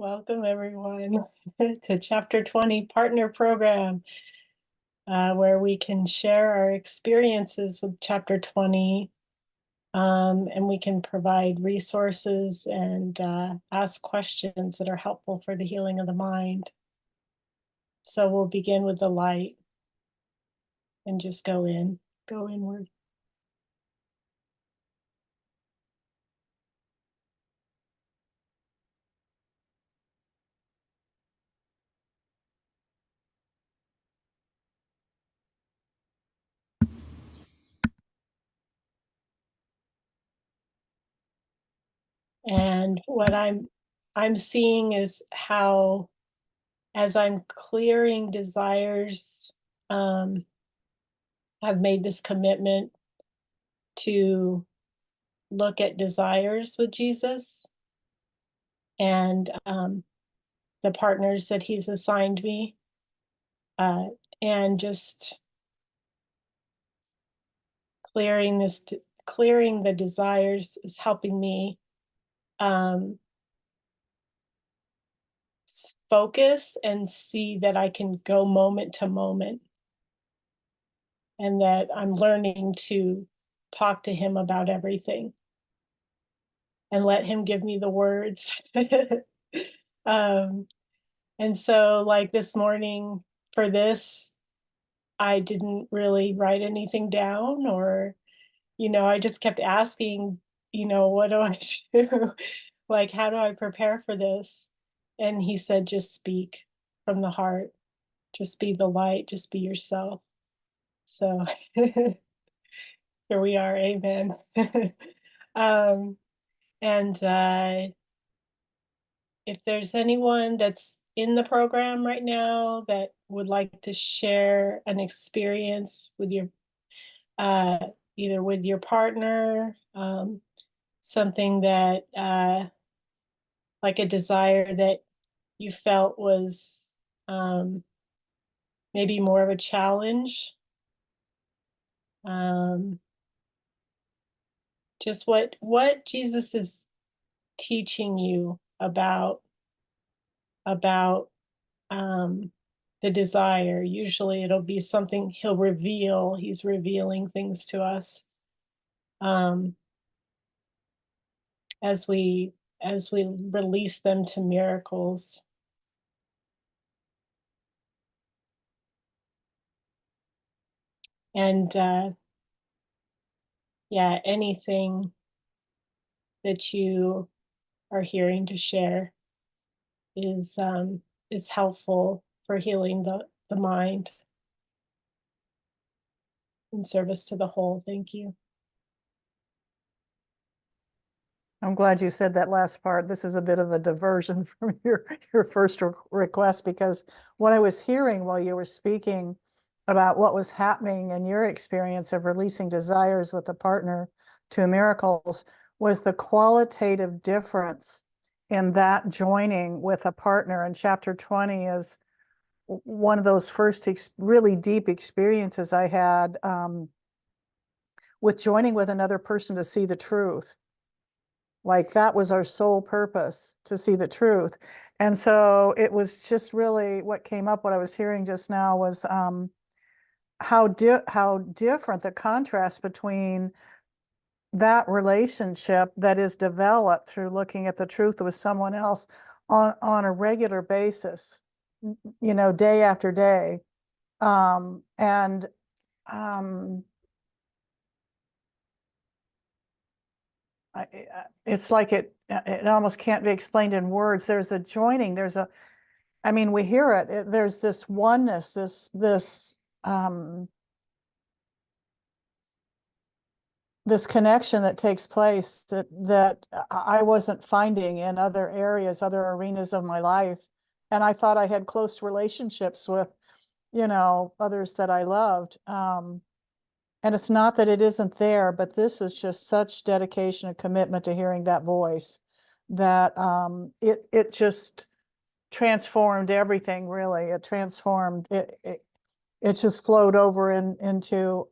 Welcome, everyone, to Chapter 20 Partner Program, where we can share our experiences with Chapter 20, and we can provide resources and ask questions that are helpful for the healing of the mind. So we'll begin with the light and just go inward. And what I'm seeing is how, as I'm clearing desires, I've made this commitment to look at desires with Jesus and the partners that he's assigned me, and just clearing the desires is helping me focus and see that I can go moment to moment, and that I'm learning to talk to him about everything and let him give me the words. And so, like this morning for this, I didn't really write anything down, or, I just kept asking, what do I do? Like, how do I prepare for this? And he said, just speak from the heart, just be the light, just be yourself. So here we are, amen. And if there's anyone that's in the program right now that would like to share an experience with your, either with your partner, something that, like a desire that you felt was maybe more of a challenge, just what Jesus is teaching you about the desire. Usually it'll be something he'll reveal. He's revealing things to us as we release them to miracles. And yeah, anything that you are hearing to share is helpful for healing the mind in service to the whole. Thank you. I'm glad you said that last part. This is a bit of a diversion from your first request, because what I was hearing while you were speaking about what was happening in your experience of releasing desires with a partner to miracles was the qualitative difference in that joining with a partner. And chapter 20 is one of those first really deep experiences I had with joining with another person to see the truth. Like that was our sole purpose, to see the truth. And so it was just really what came up, what I was hearing just now was how different the contrast between that relationship that is developed through looking at the truth with someone else on a regular basis, you know, day after day. And it's like it almost can't be explained in words. There's a joining, I mean, we hear it, there's this oneness, this connection that takes place that I wasn't finding in other areas, other arenas of my life. And I thought I had close relationships with, you know, others that I loved. And it's not that it isn't there, but this is just such dedication and commitment to hearing that voice that it just transformed everything, really. It transformed it just flowed over into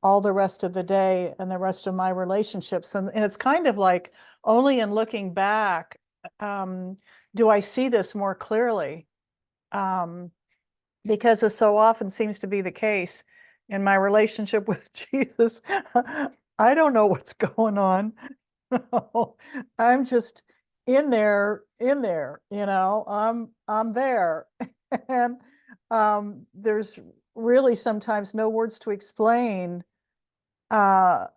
all the rest of the day and the rest of my relationships. And it's kind of like only in looking back do I see this more clearly. Because it so often seems to be the case in my relationship with Jesus. I don't know what's going on. I'm just in there, you know, I'm there. And there's really sometimes no words to explain how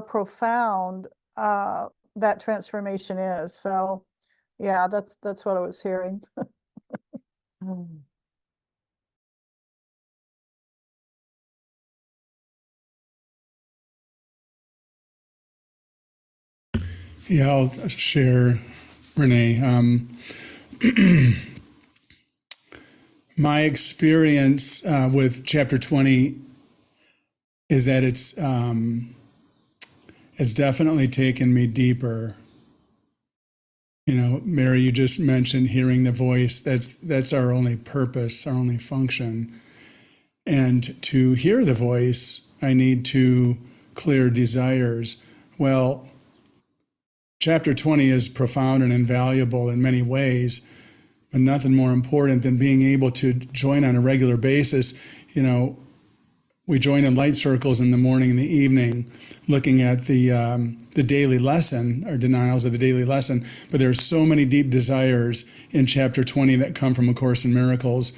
profound that transformation is. So yeah, that's what I was hearing. Yeah, I'll share, Renee. My experience with chapter 20 is that it's definitely taken me deeper. You know, Mary, you just mentioned hearing the voice. That's our only purpose, our only function. And to hear the voice, I need to clear desires. Well, chapter 20 is profound and invaluable in many ways, but nothing more important than being able to join on a regular basis. You know, we join in light circles in the morning and the evening, looking at the daily lesson, or denials of the daily lesson. But there are so many deep desires in chapter 20 that come from A Course in Miracles.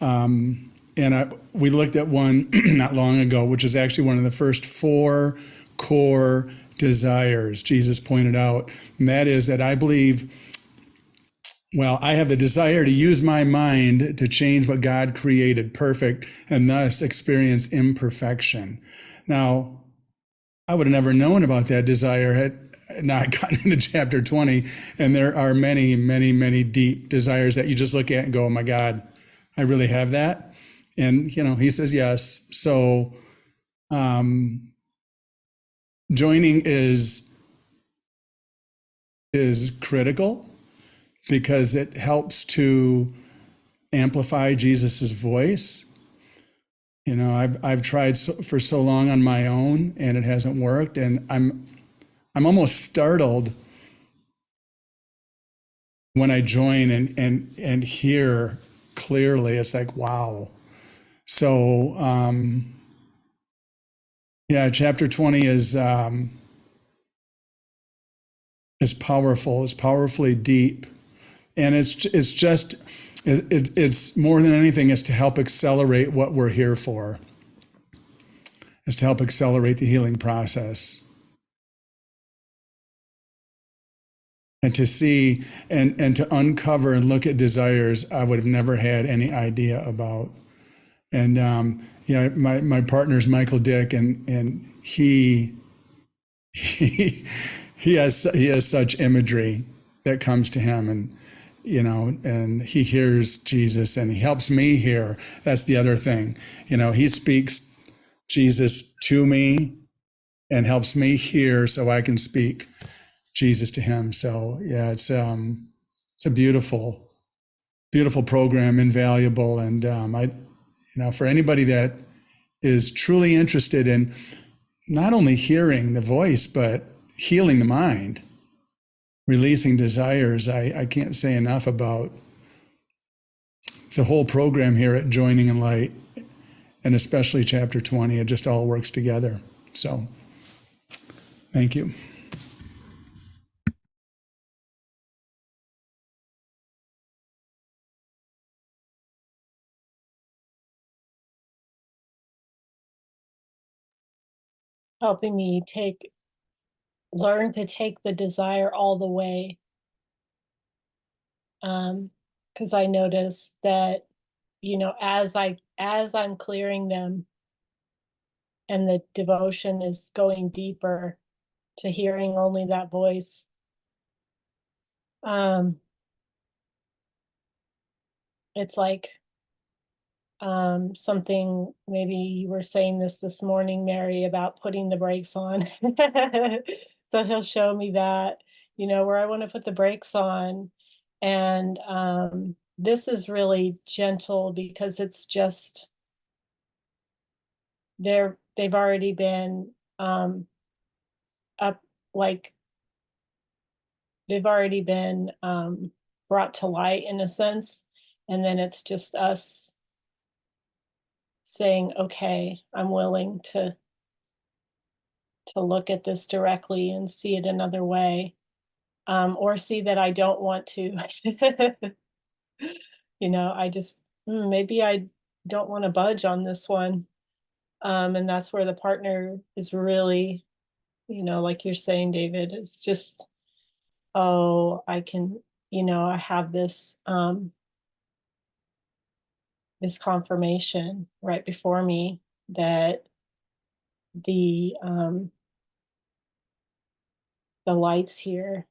We looked at one not long ago, which is actually one of the first 4 core desires Jesus pointed out. And that is that I believe, well, I have the desire to use my mind to change what God created perfect and thus experience imperfection. Now, I would have never known about that desire had not gotten into chapter 20. And there are many, many, many deep desires that you just look at and go, oh my God, I really have that. And, you know, he says yes. So joining is critical because it helps to amplify Jesus's voice. You know, I've tried for so long on my own and it hasn't worked, and I'm almost startled when I join and hear clearly. It's like, wow. So yeah, chapter 20 is powerful. It's powerfully deep, and it's more than anything is to help accelerate what we're here for. Is to help accelerate the healing process, and to see and to uncover and look at desires I would have never had any idea about. And yeah, my partner's Michael Dick, and he has such imagery that comes to him, and you know, and he hears Jesus and he helps me hear. That's the other thing. You know, he speaks Jesus to me and helps me hear so I can speak Jesus to him. So yeah, it's a beautiful, beautiful program, invaluable. And for anybody that is truly interested in not only hearing the voice, but healing the mind, releasing desires. I can't say enough about the whole program here at Joining in Light, and especially chapter 20. It just all works together. So thank you. Helping me learn to take the desire all the way. Because I notice that, as I'm clearing them and the devotion is going deeper to hearing only that voice, it's like something, maybe you were saying this morning, Mary, about putting the brakes on. So he'll show me that, where I want to put the brakes on. And this is really gentle because it's just, they've already been up, like they've already been brought to light in a sense. And then it's just us saying, okay, I'm willing to look at this directly and see it another way, or see that I don't want to. I just, maybe I don't want to budge on this one. And that's where the partner is really, like you're saying, David, it's just, oh, I can, I have this confirmation right before me that the light's here,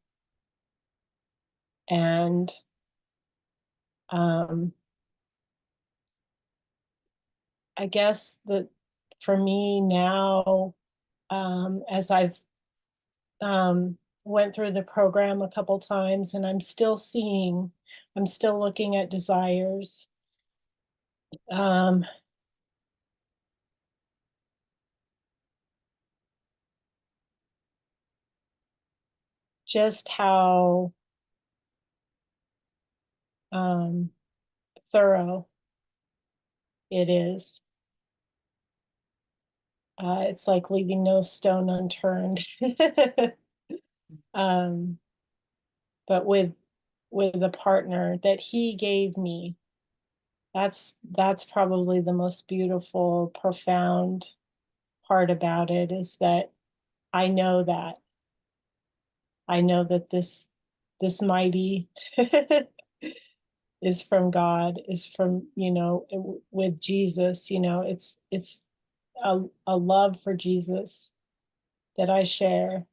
and I guess that for me now, as I've went through the program a couple times, and I'm still looking at desires. Just how thorough it is. It's like leaving no stone unturned. But with a partner that he gave me, that's probably the most beautiful, profound part about it, is that I know that this mighty is from God, is from, with Jesus, it's a love for Jesus that I share,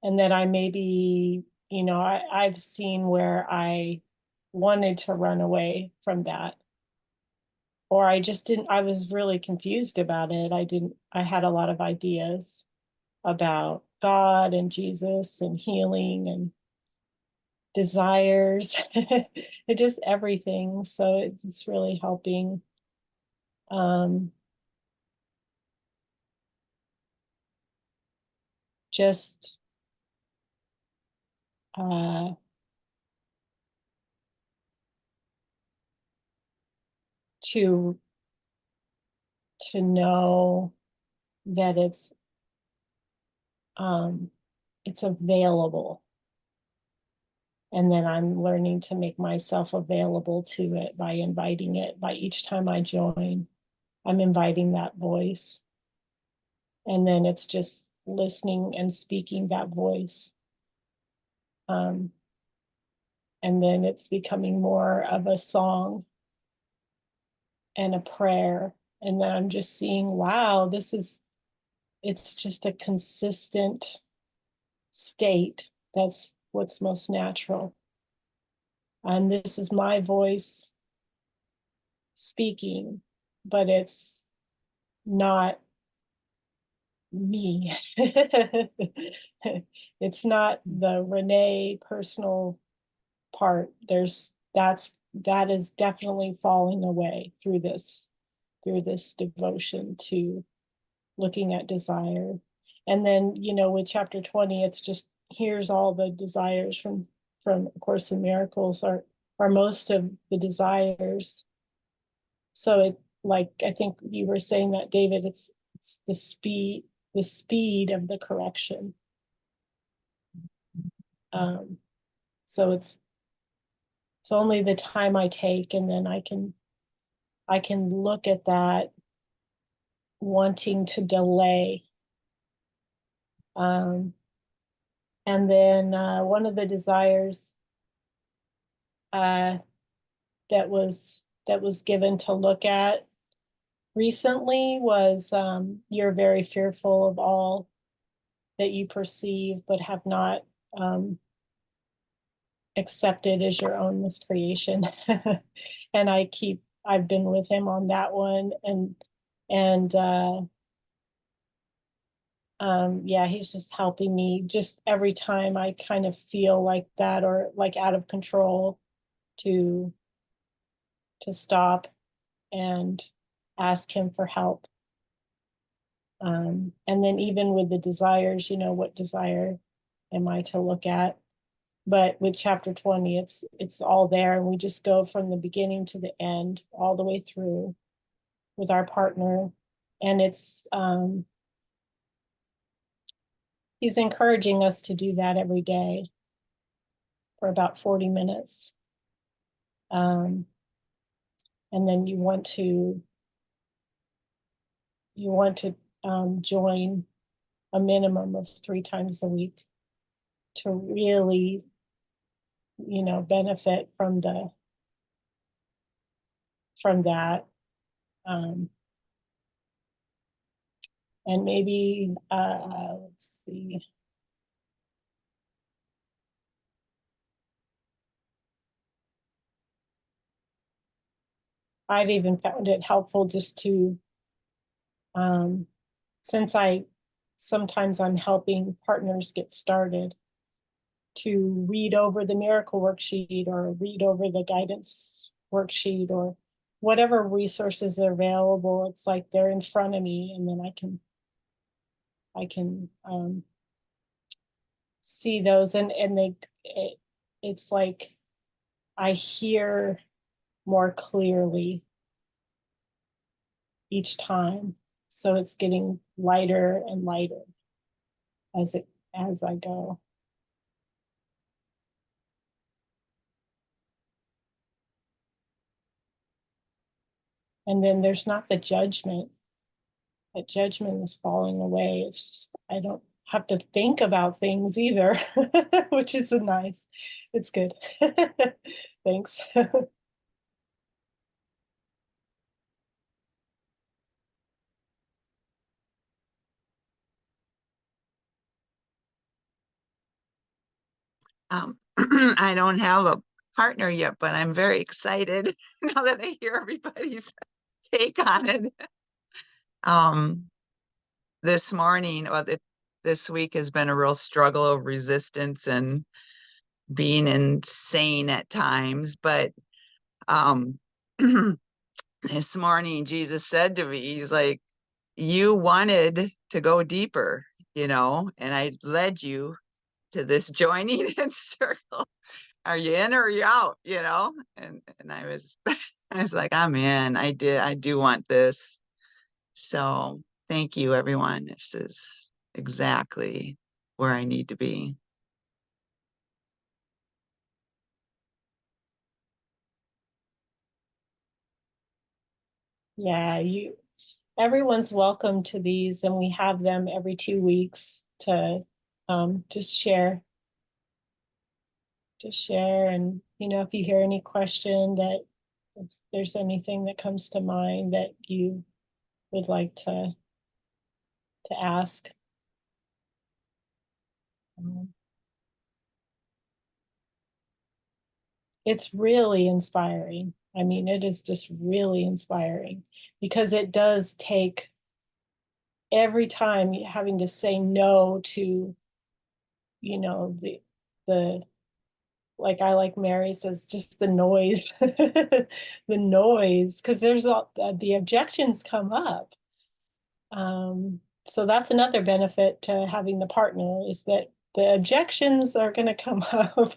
and that I maybe, I've seen where I wanted to run away from that, or I was really confused about it. I had a lot of ideas about God and Jesus and healing and desires, it just everything. So it's really helping just uh, to know that it's available, and then I'm learning to make myself available to it by inviting it. By each time I join, I'm inviting that voice, and then it's just listening and speaking that voice, and then it's becoming more of a song and a prayer. And then I'm just seeing, wow, it's just a consistent state. That's what's most natural. And this is my voice speaking, but it's not me. It's not the Renee personal part. That is definitely falling away through this devotion to looking at desire. And then, you know, with chapter 20, it's just, here's all the desires from A Course in Miracles, are most of the desires. So it, like, I think you were saying that, David, it's the speed of the correction. So it's only the time I take, and then I can look at that wanting to delay. And then one of the desires that was given to look at recently was, you're very fearful of all that you perceive, but have not accepted as your own miscreation. And I've been with him on that one, and yeah, he's just helping me just every time I kind of feel like that, or like out of control, to stop and ask him for help. And then even with the desires, you know, what desire am I to look at? But with chapter 20, it's all there, and we just go from the beginning to the end, all the way through with our partner. And it's he's encouraging us to do that every day for about 40 minutes. And then you want to join a minimum of 3 times a week to really, you know, benefit from that. And maybe, let's see. I've even found it helpful just to, since sometimes I'm helping partners get started, to read over the miracle worksheet, or read over the guidance worksheet, or whatever resources are available. It's like they're in front of me, and then I can see those, and it's like I hear more clearly each time. So it's getting lighter and lighter as I go. And then there's not the judgment. That judgment is falling away. It's just, I don't have to think about things either, which is nice. It's good. Thanks. I don't have a partner yet, but I'm very excited now that I hear everybody's take on it. This morning, this week has been a real struggle of resistance and being insane at times. But this morning, Jesus said to me, he's like, you wanted to go deeper, you know, and I led you to this joining in circle. Are you in or are you out, you know? And I was I was like, I'm in. I do want this. So thank you, everyone. This is exactly where I need to be. Yeah, everyone's welcome to these, and we have them every 2 weeks to just share. And, you know, if you hear any question, that if there's anything that comes to mind that you would like to ask. It's really inspiring. I mean, it is just really inspiring, because it does take every time having to say no to, you know, the like Mary says, just the noise, the noise, because there's the objections come up. so that's another benefit to having the partner, is that the objections are going to come up.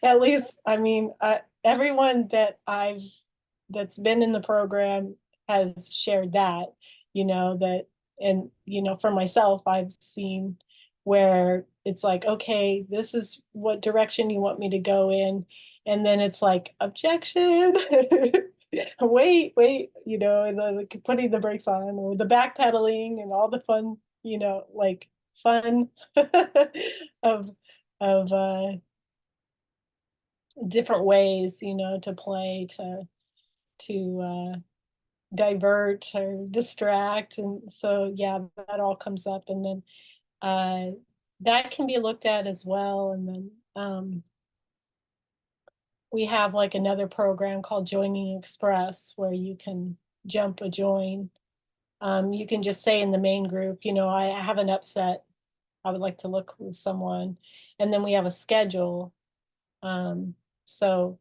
At least, I mean, everyone that's been in the program has shared that, that, and, for myself, I've seen where it's like, okay, this is what direction you want me to go in. And then it's like, objection. Wait, and then like putting the brakes on, or the backpedaling and all the fun, like fun of different ways, to play to divert or distract. And so yeah, that all comes up, and then that can be looked at as well. And then we have like another program called Joining Express, where you can jump a join. You can just say in the main group, I have an upset, I would like to look with someone. And then we have a schedule. Um, so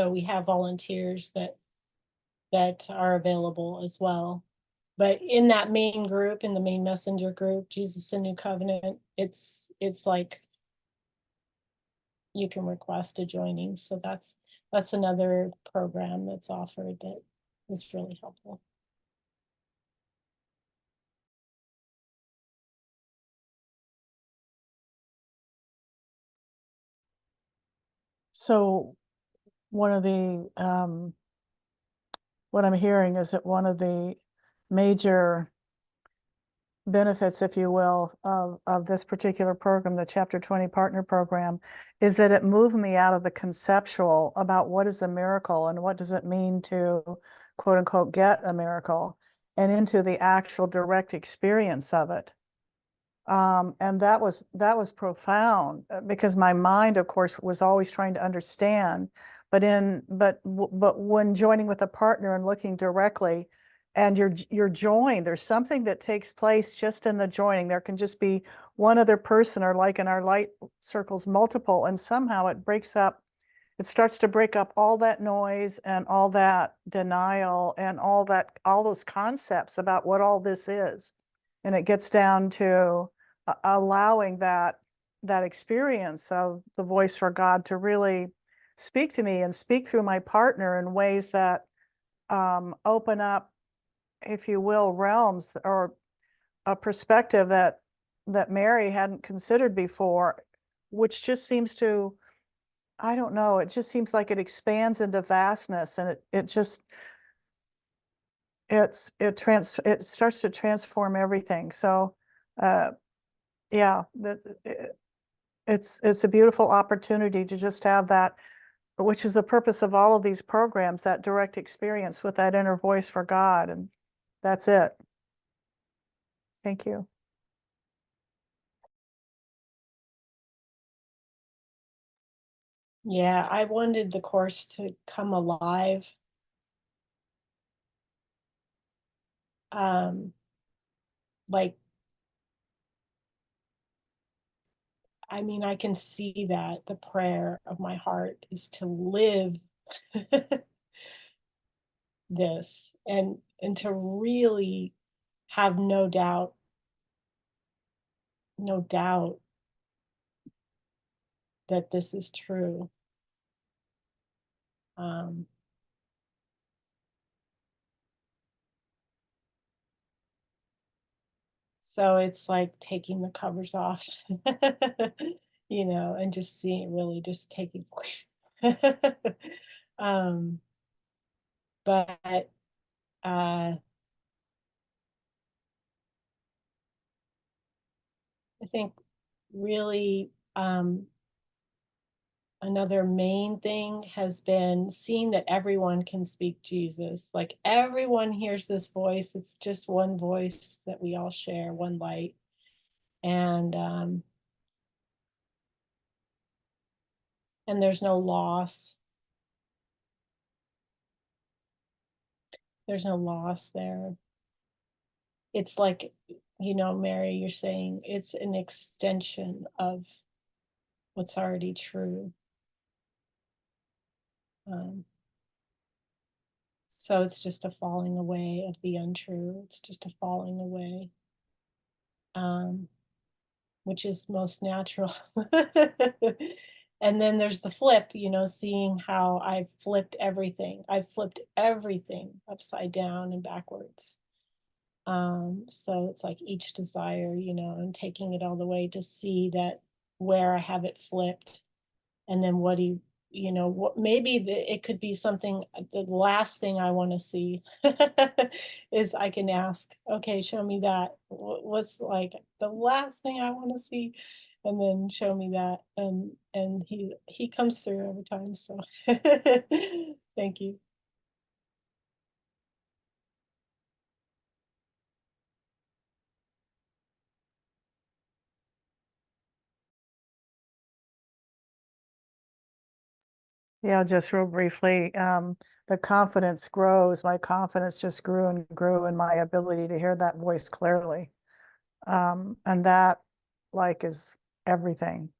we have volunteers that are available as well. But in that main group, in the main messenger group, Jesus and New Covenant, it's like you can request a joining. So that's another program that's offered that is really helpful. So one of the, what I'm hearing is that one of the major benefits, if you will, of this particular program, the Chapter 20 Partner Program, is that it moved me out of the conceptual about what is a miracle and what does it mean to, quote unquote, get a miracle, and into the actual direct experience of it. And that was profound, because my mind, of course, was always trying to understand, but when joining with a partner and looking directly, and you're joined, there's something that takes place just in the joining. There can just be one other person, or like in our light circles, multiple, and somehow it starts to break up all that noise and all that denial and all those concepts about what all this is. And it gets down to allowing that experience of the voice for God to really speak to me and speak through my partner in ways that open up, if you will, realms or a perspective that Mary hadn't considered before, which just seems to, I don't know, it just seems like it expands into vastness, and it starts to transform everything. So yeah, it's a beautiful opportunity to just have that, which is the purpose of all of these programs, that direct experience with that inner voice for God. And that's it. Thank you. Yeah, I wanted the course to come alive. Like, I mean, I can see that the prayer of my heart is to live this, and to really have no doubt that this is true. Um, so it's like taking the covers off, and just seeing, really just taking, um, but I think really, another main thing has been seeing that everyone can speak Jesus. Like, everyone hears this voice. It's just one voice that we all share, one light. And there's no loss. There's no loss there. It's like, Mary, you're saying it's an extension of what's already true. So it's just a falling away of the untrue. It's just a falling away. which is most natural. And then there's the flip, seeing how I've flipped everything. I've flipped everything upside down and backwards. So it's like each desire, and taking it all the way to see that where I have it flipped, and then what maybe it could be something, the last thing I want to see is I can ask, okay, show me that. What's like the last thing I want to see? And then show me that. And he comes through every time. So thank you. Yeah, just real briefly, the confidence grows. My confidence just grew and grew in my ability to hear that voice clearly. And that like is everything.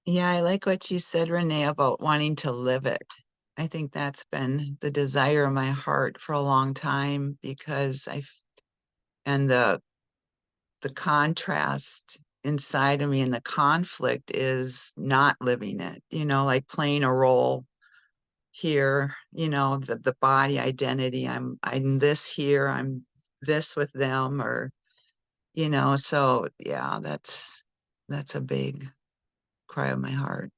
Yeah, I like what you said, Renee, about wanting to live it. I think that's been the desire of my heart for a long time, because and the contrast inside of me and the conflict is not living it, like playing a role here, the body identity. I'm this here, I'm this with them, or, so yeah, that's a big cry of my heart.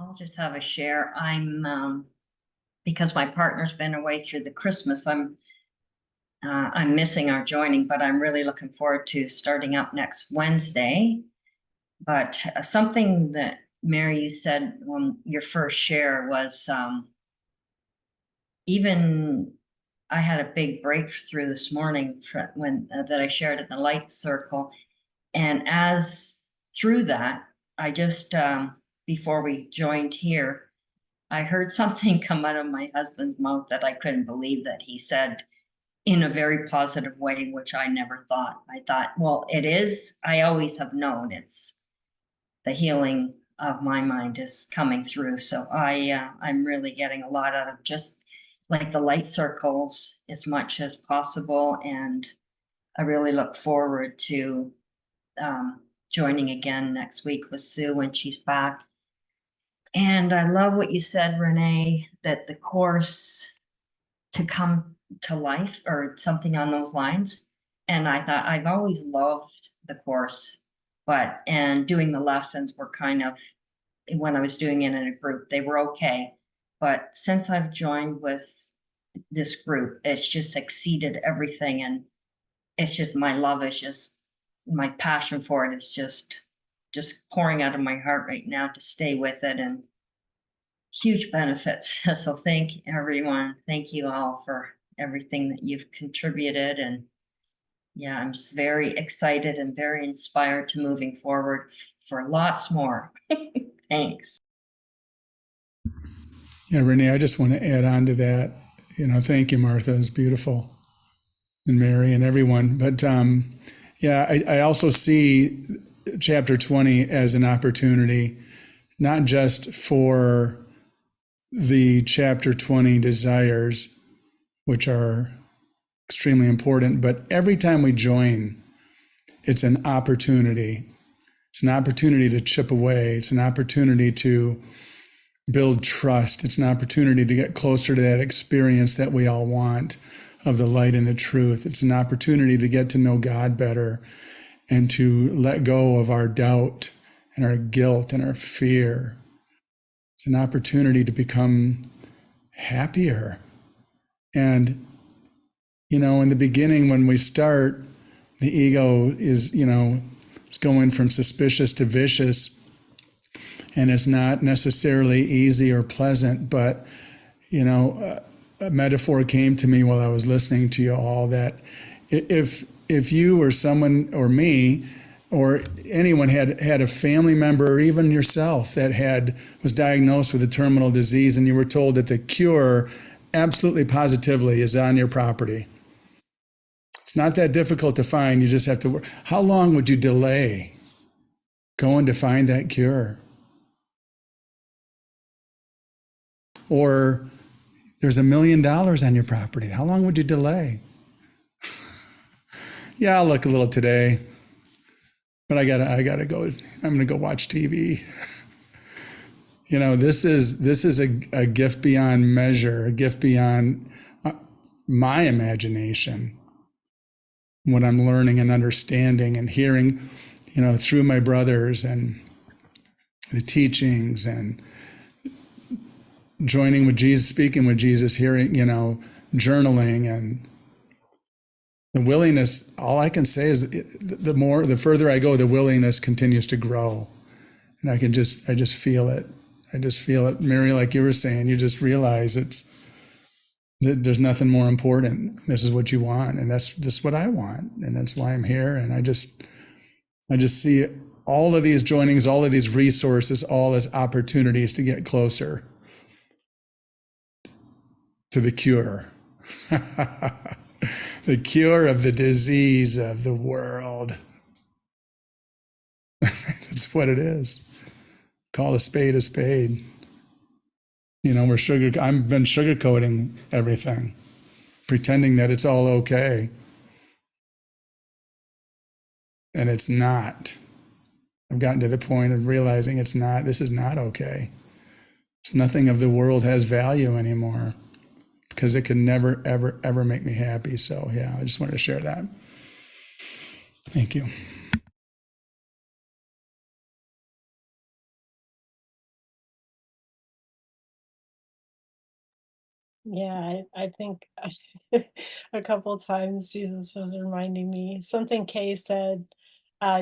I'll just have a share. Because my partner's been away through the Christmas, I'm missing our joining, but I'm really looking forward to starting up next Wednesday. But something that Mary, you said when your first share was, even I had a big breakthrough this morning when that I shared in the light circle. And as through that, I just, before we joined here, I heard something come out of my husband's mouth that I couldn't believe that he said in a very positive way, which I never thought. I thought, well, it is, I always have known it's the healing of my mind is coming through. So I'm really getting a lot out of just like the light circles as much as possible. And I really look forward to joining again next week with Sue when she's back. And I love what you said, Renee, that the course to come to life or something on those lines. And I thought I've always loved the course, and doing the lessons were kind of, when I was doing it in a group, they were okay. But since I've joined with this group, it's just exceeded everything. And it's just, my love is just, my passion for it is just pouring out of my heart right now to stay with it, and huge benefits. So thank everyone. Thank you all for everything that you've contributed. And yeah, I'm just very excited and very inspired to moving forward for lots more. Thanks. Yeah, Renee, I just want to add on to that. Thank you, Martha. It's beautiful. And Mary and everyone. But yeah, I also see chapter 20 as an opportunity, not just for the chapter 20 desires, which are extremely important, but every time we join, it's an opportunity. It's an opportunity to chip away. It's an opportunity to build trust. It's an opportunity to get closer to that experience that we all want of the light and the truth. It's an opportunity to get to know God better and to let go of our doubt and our guilt and our fear. It's an opportunity to become happier. And in the beginning, when we start, the ego is, it's going from suspicious to vicious, and it's not necessarily easy or pleasant. But, a metaphor came to me while I was listening to you all, that if you or someone or me or anyone had a family member or even yourself that was diagnosed with a terminal disease, and you were told that the cure absolutely positively is on your property. It's not that difficult to find. You just have to work. How long would you delay going to find that cure? Or there's $1 million on your property. How long would you delay? Yeah, I'll look a little today, but I gotta go. I'm gonna go watch TV. This is a gift beyond measure, a gift beyond my imagination. What I'm learning and understanding and hearing, through my brothers and the teachings and joining with Jesus, speaking with Jesus, hearing, journaling, and the willingness. All I can say is the further I go, the willingness continues to grow. And I just feel it. I just feel it. Mary, like you were saying, you just realize there's nothing more important. This is what you want. And that's what I want. And that's why I'm here. And I just see all of these joinings, all of these resources, all as opportunities to get closer to the cure. The cure of the disease of the world. That's what it is. Call a spade a spade. I've been sugarcoating everything, pretending that it's all okay. And it's not. I've gotten to the point of realizing it's not. This is not okay. Nothing of the world has value anymore, because it can never, ever, ever make me happy. So yeah, I just wanted to share that. Thank you. Yeah, I think a couple times Jesus was reminding me something Kay said,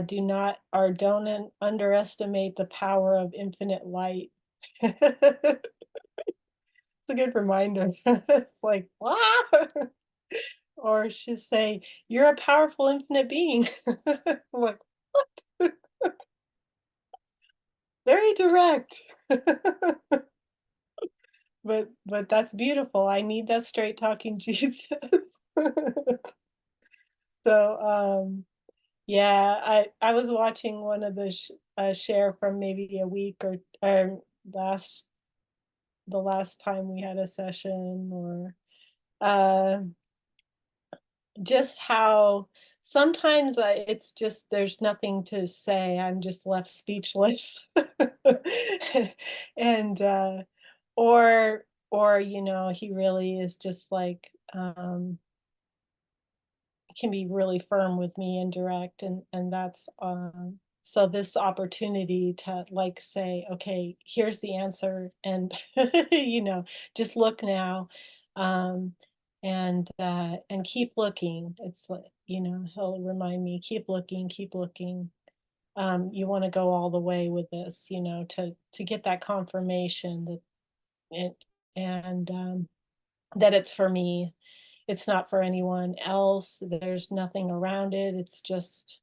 do not or don't underestimate the power of infinite light. It's a good reminder. It's like, wow. Or she'll say, you're a powerful infinite being. I'm like, what? Very direct. But that's beautiful. I need that straight talking Jesus. So, yeah, I was watching one of the share from maybe a week or last the last time we had a session, or uh, just how sometimes it's just there's nothing to say. I'm just left speechless. And or he really is just like can be really firm with me and direct, and that's so this opportunity to like say, okay, here's the answer, and just look now, um and keep looking. It's like, he'll remind me, keep looking. You want to go all the way with this, to get that confirmation that it and that it's for me. It's not for anyone else. There's nothing around it. It's just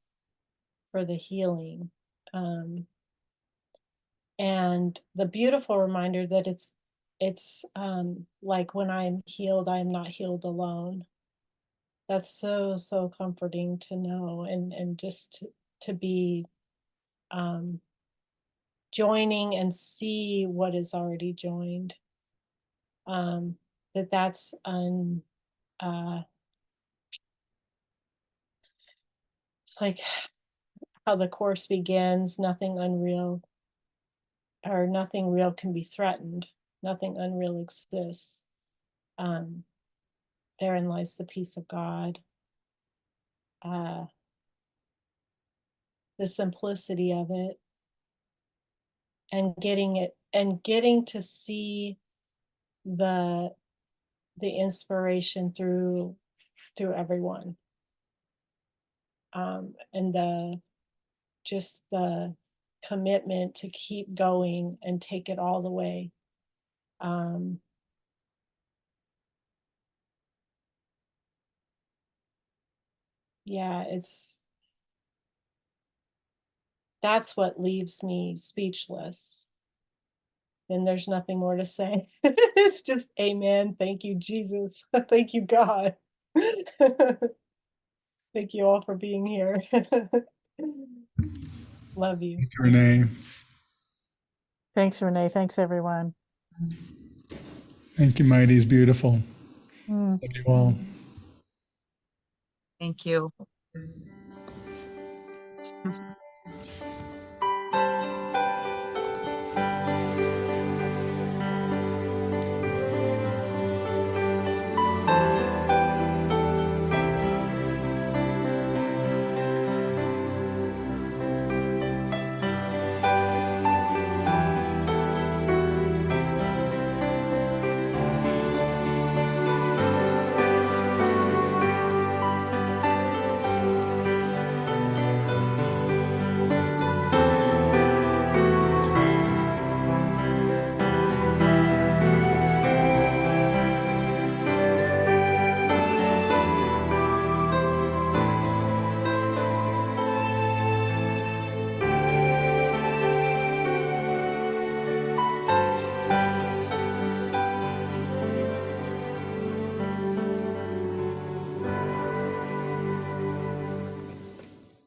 for the healing. And the beautiful reminder that it's like when I'm healed, I'm not healed alone. That's so, so comforting to know, and just to be joining and see what is already joined. That's uh it's like how the course begins, nothing unreal or nothing real can be threatened. Nothing unreal exists. Um, Therein lies the peace of God. Uh, the simplicity of it, and getting to see the inspiration through to everyone. And just the commitment to keep going and take it all the way. Yeah, that's what leaves me speechless. And there's nothing more to say. It's just amen. Thank you, Jesus. Thank you, God. Thank you all for being here. Love you. Renee. Thanks, Renee. Thanks, everyone. Thank you, Mighty is beautiful. Mm. Love you all. Thank you.